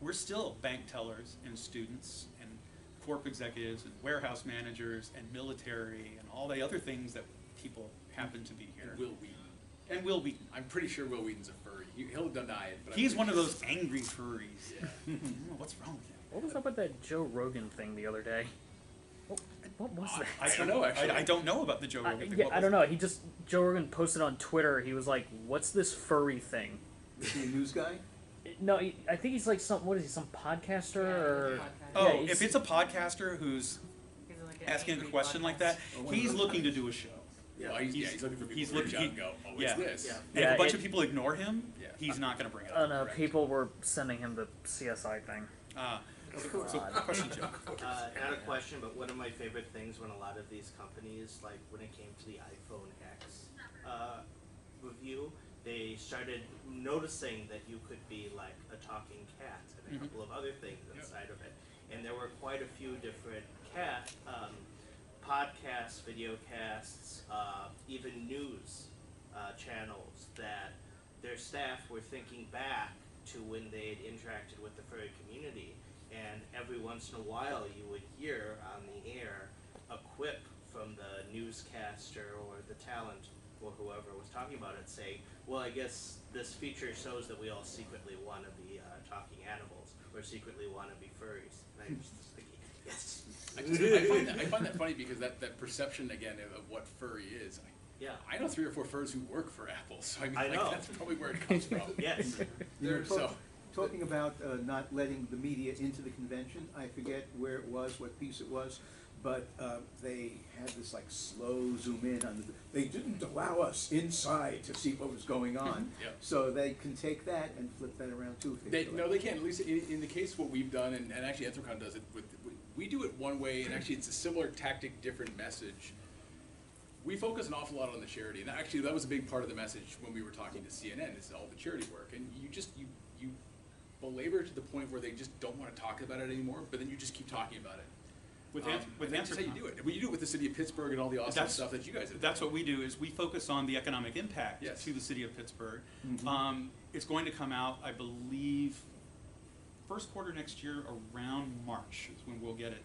we're still bank tellers and students and corp executives and warehouse managers and military and all the other things that people happen to be here. And Will Wheaton. And Will Wheaton. I'm pretty sure Will Wheaton's a furry. He'll deny it. But He's one of those angry furries. Yeah. What's wrong with him? What was up with that Joe Rogan thing the other day? What was that? I don't know, actually. I don't know about the Joe Rogan thing. Yeah, What I was don't know. Joe Rogan posted on Twitter. He was like, "What's this furry thing?" Is he a news guy? No, I think he's like some. What is he? Some podcaster or? Oh, Yeah, he's- if it's a podcaster who's asking a question like that, he's looking to do a show. Well, he's looking for people he's to reach looking- out and go, oh, yeah. it's this. Yeah. And if a bunch it- of people ignore him, Yeah. he's not going to bring it Oh up. no, correct. people were sending him the CSI thing. So question, Joe. Not a question, but one of my favorite things when a lot of these companies, like when it came to the iPhone X review, they started noticing that you could be like a talking cat and a couple of other things inside of it. And there were quite a few different cat podcasts, video casts, even news channels that their staff were thinking back to when they had interacted with the furry community. And every once in a while you would hear on the air a quip from the newscaster or the talent or whoever was talking about it saying, well, I guess this feature shows that we all secretly want to be talking animals or secretly want to be furries. And I was just thinking, yes. I find that funny because that perception, again, of what furry is. Yeah. I know 3 or 4 furs who work for Apple, so I mean, I know. that's probably where it comes from. Yes. So, Talking about not letting the media into the convention, I forget where it was, what piece it was, but they had this like slow zoom in on they didn't allow us inside to see what was going on. Yep. So they can take that and flip that around too. If they feel no, like they can't. At least in the case of what we've done, and actually Anthrocon does it. We do it one way, and actually it's a similar tactic, different message. We focus an awful lot on the charity, and actually that was a big part of the message when we were talking to CNN. Is all the charity work, and you belabor it to the point where they just don't want to talk about it anymore. But then you just keep talking about it. With And that's just how you do it. Well, you do it with the city of Pittsburgh and all the awesome That's- stuff that you guys have. That's what we do, is we focus on the economic impact Yes. to the city of Pittsburgh. It's going to come out, I believe, first quarter next year, around March is when we'll get it.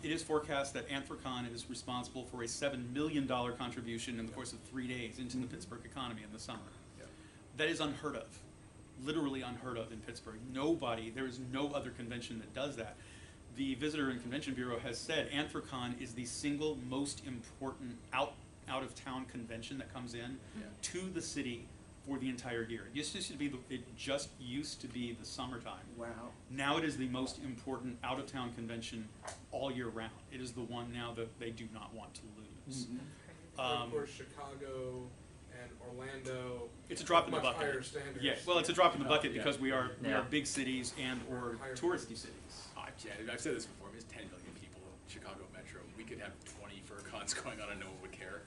It is forecast that Anthrocon is responsible for a $7 million contribution in the course of 3 days into the Pittsburgh economy in the summer. Yep. That is unheard of, literally unheard of in Pittsburgh. There is no other convention that does that. The Visitor and Convention Bureau has said Anthrocon is the single most important out-of-town convention that comes in to the city for the entire year. It just used to be the summertime. Wow. Now it is the most important out-of-town convention all year round. It is the one now that they do not want to lose. Of course, Chicago and Orlando. It's a drop in the much bucket. higher standards. Yeah, well, it's a drop in the bucket Yeah. because we are Yeah. big cities and or Higher touristy cities. I've said this before. There's 10 million people Chicago Metro. We could have 20 FurCons going on and no one would care.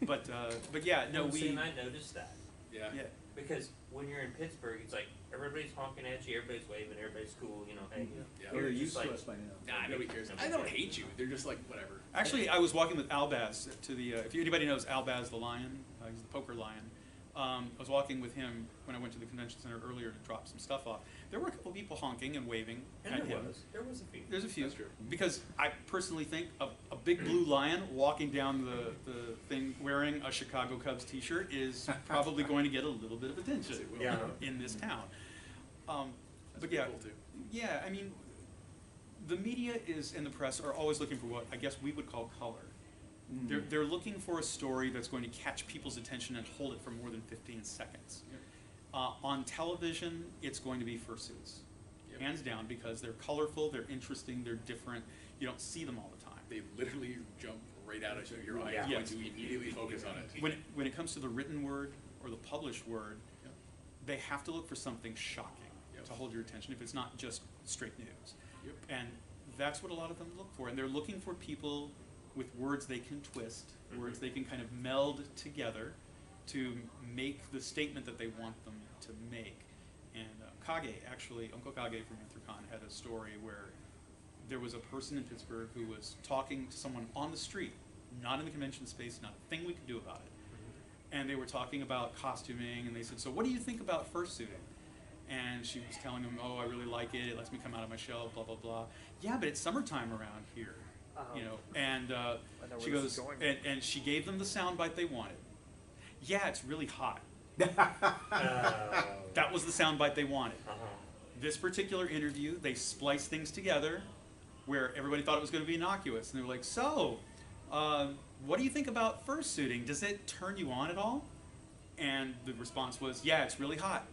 But yeah, no, See, we. and I noticed that. Yeah. Yeah. Because when you're in Pittsburgh, it's like everybody's honking at you, everybody's waving, everybody's cool, you know, hey. Yeah. Well, they're You're used just to like- us by now. Nah, nobody cares. I don't hate you. They're just like, whatever. Actually, I was walking with Albaz to the. If anybody knows Albaz the lion, he's the poker lion. I was walking with him when I went to the convention center earlier to drop some stuff off. There were a couple people honking and waving And at there him. was a few. There's a few. That's true. Because I personally think a big blue lion walking down the thing wearing a Chicago Cubs t-shirt is probably going to get a little bit of attention It will. Yeah. in this town. That's But pretty yeah, cool too. yeah, I mean, the media is and the press are always looking for what I guess we would call color. They're looking for a story that's going to catch people's attention and hold it for more than 15 seconds. On television, it's going to be fursuits, Yep. hands down, because they're colorful, they're interesting, they're different. You don't see them all the time. They literally jump right out at you. Your eye Yeah. is going Yes. to immediately focus on it. When it comes to the written word or the published word, Yep. they have to look for something shocking Yep. to hold your attention if it's not just straight news. Yep. And that's what a lot of them look for. And they're looking for people with words they can twist, words they can kind of meld together to make the statement that they want them to make. And Kage, actually, Uncle Kage from Anthrocon had a story where there was a person in Pittsburgh who was talking to someone on the street, not in the convention space, not a thing we could do about it. And they were talking about costuming, and they said, so what do you think about fursuiting? And she was telling him, oh, I really like it, it lets me come out of my shell, blah, blah, blah. Yeah, but it's summertime around here, you know. And know she where this is goes, going. and she gave them the soundbite they wanted. Yeah, it's really hot. That was the soundbite they wanted. This particular interview, they spliced things together where everybody thought it was going to be innocuous. And they were like, so, what do you think about fursuiting? Does it turn you on at all? And the response was, yeah, it's really hot.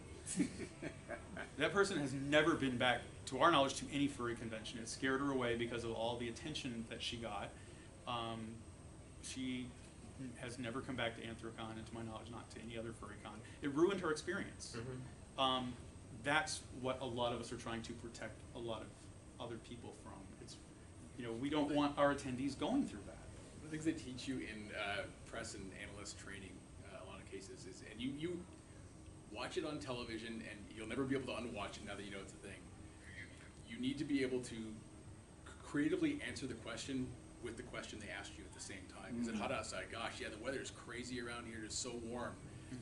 That person has never been back, to our knowledge, to any furry convention. It scared her away because of all the attention that she got. She has never come back to Anthrocon, and to my knowledge, not to any other furry con. It ruined her experience. That's what a lot of us are trying to protect a lot of other people from. It's, you know, we don't want our attendees going through that. The things they teach you in press and analyst training, a lot of cases, is, and you watch it on television, and you'll never be able to unwatch it now that you know it's a thing. You need to be able to creatively answer the question with the question they asked you at the same time. Is it hot outside? Gosh, yeah, the weather is crazy around here. It's so warm.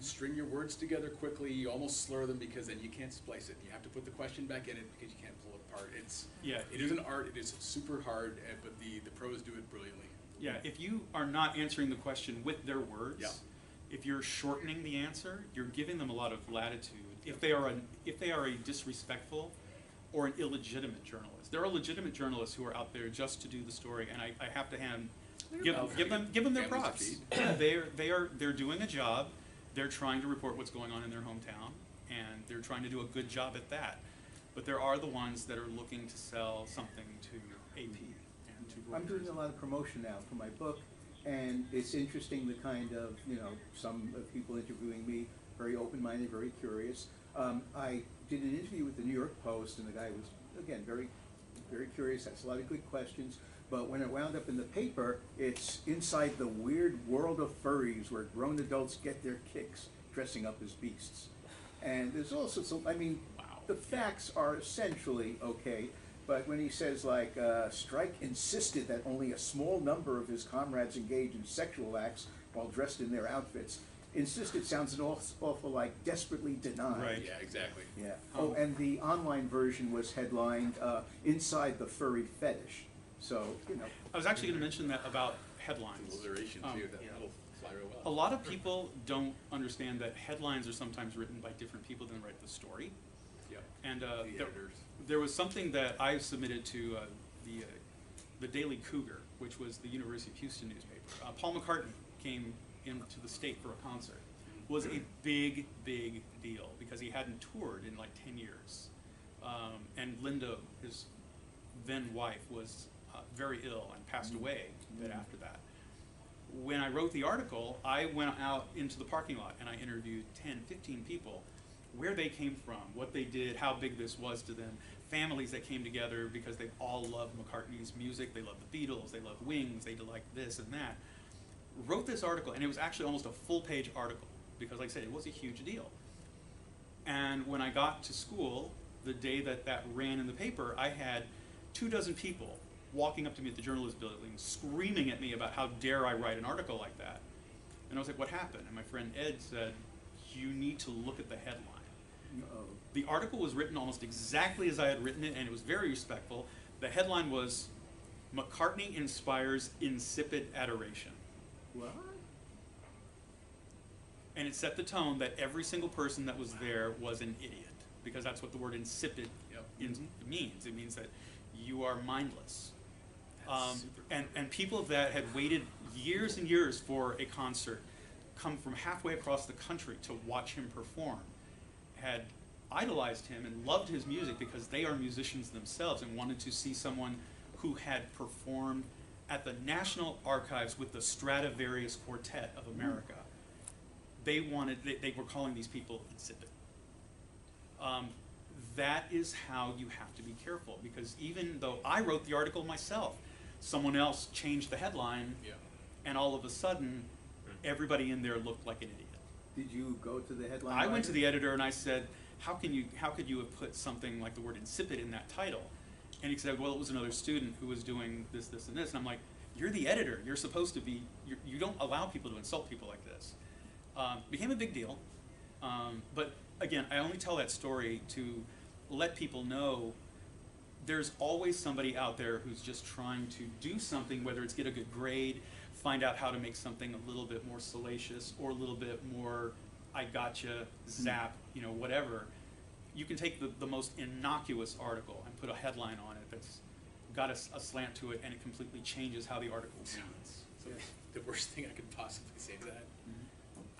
String your words together quickly. You almost slur them because then you can't splice it. You have to put the question back in it because you can't pull it apart. It is an art. It is super hard, but the pros do it brilliantly. Yeah, if you are not answering the question with their words, Yeah. if you're shortening the answer, you're giving them a lot of latitude. If they are a disrespectful or an illegitimate journalist, there are legitimate journalists who are out there just to do the story, and I have to give them their Families to props. feed. Yeah, they're doing a job. They're trying to report what's going on in their hometown, and they're trying to do a good job at that. But there are the ones that are looking to sell something to AP and to Reuters. I'm doing a lot of promotion now for my book, and it's interesting the kind of, you know, some people interviewing me, very open-minded, very curious. I did an interview with the New York Post, and the guy was, again, very, very curious, asked a lot of good questions. But when it wound up in the paper, it's inside the weird world of furries where grown adults get their kicks dressing up as beasts. And there's also some, I mean, the facts are essentially okay, but when he says, like, Strike insisted that only a small number of his comrades engage in sexual acts while dressed in their outfits, insisted sounds an awful like desperately denied. Right. Yeah, exactly. Yeah. Oh, and the online version was headlined, Inside the Furry Fetish. So, you know. I was actually going to mention that about headlines. Alliteration too. That'll fly real well. A lot of people don't understand that headlines are sometimes written by different people than write the story. Yeah. And The editors. there was something that I submitted to the Daily Cougar, which was the University of Houston newspaper. Paul McCartney came into the state for a concert. Was a big, big deal because he hadn't toured in like 10 years. And Linda, his then wife, was very ill and passed away a bit after that. When I wrote the article, I went out into the parking lot and I interviewed 10, 15 people where they came from, what they did, how big this was to them, families that came together because they all loved McCartney's music, they loved the Beatles, they loved Wings, they liked this and that. Wrote this article, and it was actually almost a full-page article because, like I said, it was a huge deal. And when I got to school, the day that that ran in the paper, I had 24 people walking up to me at the journalism building, screaming at me about how dare I write an article like that. And I was like, what happened? And my friend Ed said, you need to look at the headline. The article was written almost exactly as I had written it, and it was very respectful. The headline was, McCartney inspires insipid adoration. What? And it set the tone that every single person that was there was an idiot, because that's what the word insipid means. It means that you are mindless. And people that had waited years and years for a concert come from halfway across the country to watch him perform, had idolized him and loved his music because they are musicians themselves and wanted to see someone who had performed at the National Archives with the Stradivarius Quartet of America. They were calling these people insipid. That is how you have to be careful, because even though I wrote the article myself, someone else changed the headline, and all of a sudden, everybody in there looked like an idiot. Did you go to the headline? I went to the editor and I said, how could you have put something like the word insipid in that title? And he said, well, it was another student who was doing this, this, and this. And I'm like, you're the editor. You're supposed to be, you don't allow people to insult people like this. Became a big deal. But again, I only tell that story to let people know there's always somebody out there who's just trying to do something, whether it's get a good grade, find out how to make something a little bit more salacious or a little bit more I gotcha, zap, whatever. You can take the most innocuous article and put a headline on it that's got a slant to it, and it completely changes how the article reads. So the worst thing I could possibly say to that,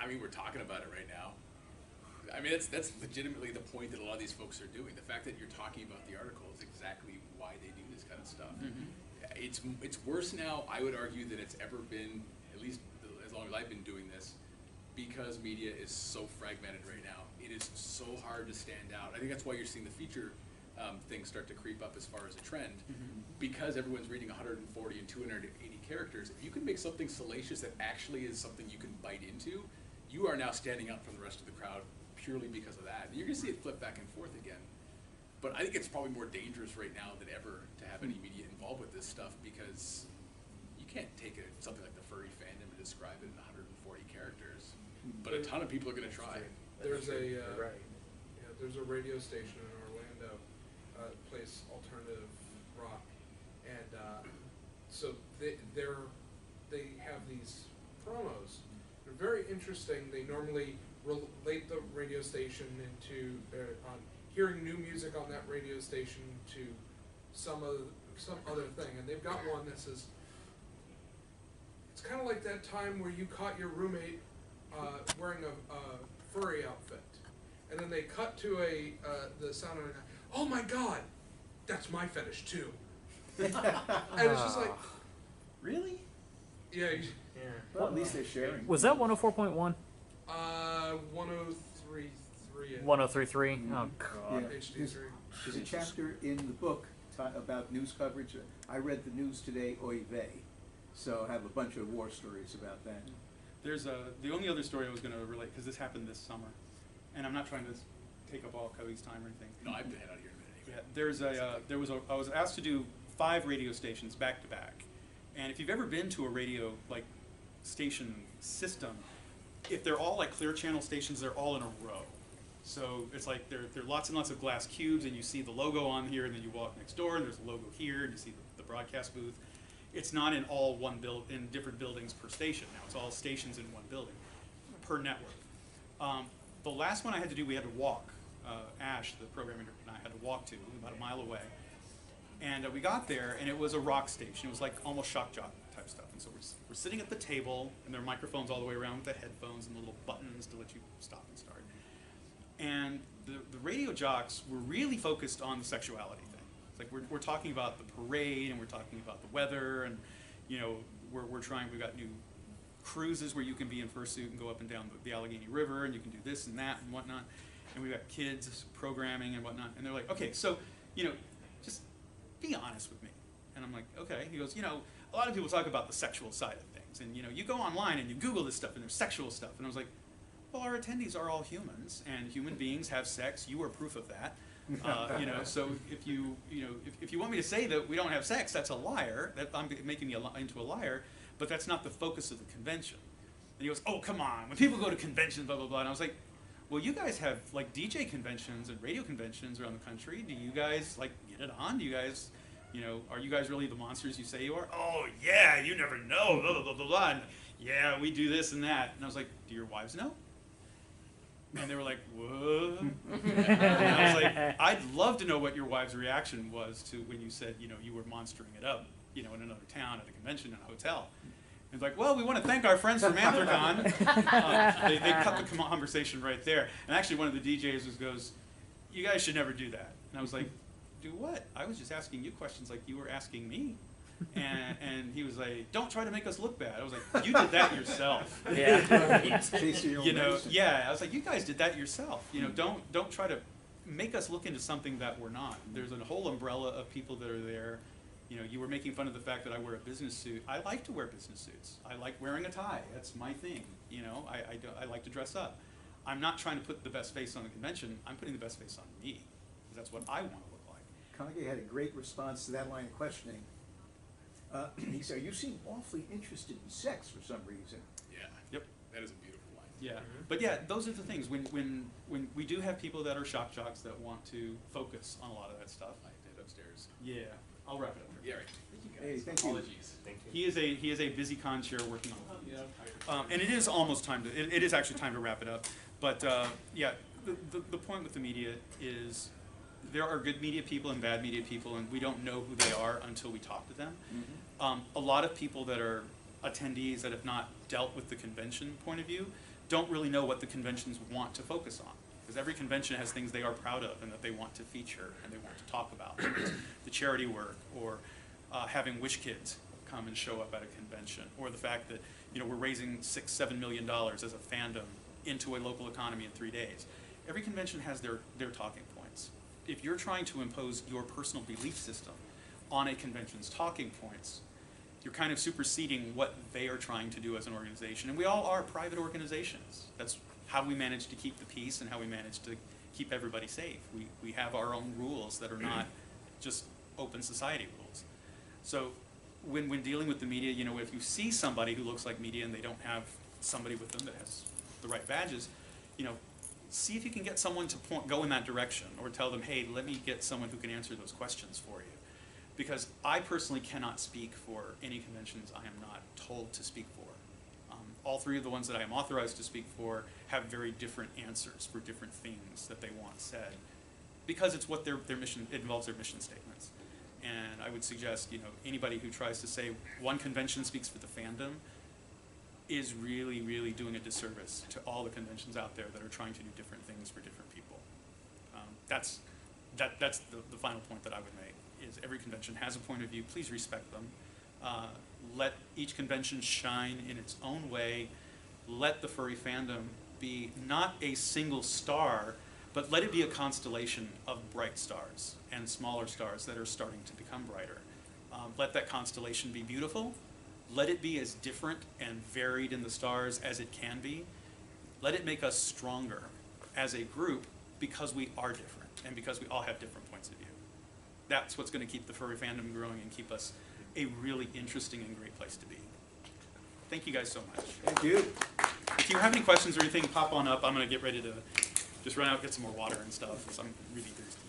I mean, we're talking about it right now. I mean, that's legitimately the point that a lot of these folks are doing. The fact that you're talking about the article is exactly why they do this kind of stuff. It's worse now, I would argue, than it's ever been, at least as long as I've been doing this, because media is so fragmented right now. It is so hard to stand out. I think that's why you're seeing the feature things start to creep up as far as a trend, because everyone's reading 140 and 280 characters. If you can make something salacious that actually is something you can bite into, you are now standing out from the rest of the crowd purely because of that. And you're going to see it flip back and forth again. But I think it's probably more dangerous right now than ever to have any media involved with this stuff, because you can't take something like the furry fandom and describe it in 140 characters. But a ton of people are going to try. There's there's a radio station in Orlando, plays alternative rock, and so they have these promos. They're very interesting. They normally relate the radio station into on hearing new music on that radio station to some other thing, and they've got one that says, it's kind of like that time where you caught your roommate wearing a furry outfit, and then they cut to the sound of it. Oh my God, that's my fetish too. And it's just like, Really? yeah, Well, at least they're sharing. Was that 104.1? 1033. 1033? Oh, Yeah. God. HD3. There's a chapter in the book about news coverage. I read the news today, oy vey, so I have a bunch of war stories about that. There's the only other story I was going to relate, because this happened this summer, and I'm not trying to take up all Cody's time or anything. No, I have to head out here in a minute anyway. I was asked to do 5 radio stations back to back, and if you've ever been to a radio station system, if they're all like Clear Channel stations, they're all in a row. So it's like there are lots and lots of glass cubes, and you see the logo on here, and then you walk next door, and there's a logo here, and you see the broadcast booth. It's not in all in different buildings per station now. It's all stations in one building per network. The last one I had to do, we had to walk. Ash, the programmer, and I had to walk to about a mile away. And we got there, and it was a rock station. It was like almost shock jock type stuff. And so we're sitting at the table, and there are microphones all the way around with the headphones and the little buttons to let you stop and start. And the radio jocks were really focused on the sexuality thing. It's like we're talking about the parade, and we're talking about the weather, and we've got new cruises where you can be in fursuit and go up and down the Allegheny River, and you can do this and that and whatnot. and we've got kids programming and whatnot, and they're like, okay, so, just be honest with me. And I'm like, okay. He goes, a lot of people talk about the sexual side of things, and you go online and you Google this stuff, and there's sexual stuff. And I was like, well, our attendees are all humans, and human beings have sex. You are proof of that. So if you want me to say that we don't have sex, that's a liar. That I'm making me into a liar, but that's not the focus of the convention. And he goes, oh, come on. When people go to conventions, blah, blah, blah. And I was like, well, you guys have like DJ conventions and radio conventions around the country. Do you guys like get it on? Do you guys, are you guys really the monsters you say you are? Oh, yeah, you never know, blah, blah, blah, blah, blah. And, yeah, we do this and that. And I was like, do your wives know? And they were like, what? And I was like, I'd love to know what your wife's reaction was to when you said, you were monstering it up, in another town at a convention in a hotel. And it's like, well, we want to thank our friends from Anthrocon. They cut the conversation right there. And actually one of the DJs goes, you guys should never do that. And I was like, do what? I was just asking you questions like you were asking me. And he was like, don't try to make us look bad. I was like, you did that yourself. Yeah. Chasing your own medicine. Yeah, I was like, you guys did that yourself. Don't try to make us look into something that we're not. There's a whole umbrella of people that are there. You were making fun of the fact that I wear a business suit. I like to wear business suits. I like wearing a tie. That's my thing. I like to dress up. I'm not trying to put the best face on the convention. I'm putting the best face on me, because that's what I want to look like. Kage had a great response to that line of questioning. He said, you seem awfully interested in sex for some reason. Yeah. Yep. That is a beautiful line. Yeah, but yeah, those are the things. When we do have people that are shock jocks that want to focus on a lot of that stuff. I did upstairs. Yeah, I'll wrap it up here. Yeah, right. Thank you Hey, guys. thank you. Apologies. Thank you. He is a busy con chair working on it. Yeah. And it is almost time to. It is actually time to wrap it up. But yeah, the point with the media is there are good media people and bad media people, and we don't know who they are until we talk to them. A lot of people that are attendees that have not dealt with the convention point of view don't really know what the conventions want to focus on. Because every convention has things they are proud of and that they want to feature and they want to talk about. The charity work, or having Wish Kids come and show up at a convention, or the fact that we're raising $6-7 million as a fandom into a local economy in 3 days. Every convention has their talking points. If you're trying to impose your personal belief system on a convention's talking points, you're kind of superseding what they are trying to do as an organization. And we all are private organizations. That's how we manage to keep the peace and how we manage to keep everybody safe. We have our own rules that are not just open society rules. So when dealing with the media, if you see somebody who looks like media and they don't have somebody with them that has the right badges, see if you can get someone to go in that direction, or tell them, hey, let me get someone who can answer those questions for you. Because I personally cannot speak for any conventions I am not told to speak for. All three of the ones that I am authorized to speak for have very different answers for different things that they want said, because it's what their mission, it involves their mission statements. And I would suggest, anybody who tries to say one convention speaks for the fandom is really, really doing a disservice to all the conventions out there that are trying to do different things for different people. That's the final point that I would make. Is every convention has a point of view. Please respect them. Let each convention shine in its own way. Let the furry fandom be not a single star, but let it be a constellation of bright stars and smaller stars that are starting to become brighter. Let that constellation be beautiful. Let it be as different and varied in the stars as it can be. Let it make us stronger as a group, because we are different and because we all have different points of view. That's what's going to keep the furry fandom growing and keep us a really interesting and great place to be. Thank you guys so much. Thank you. If you have any questions or anything, pop on up. I'm going to get ready to just run out, get some more water and stuff, because I'm really thirsty.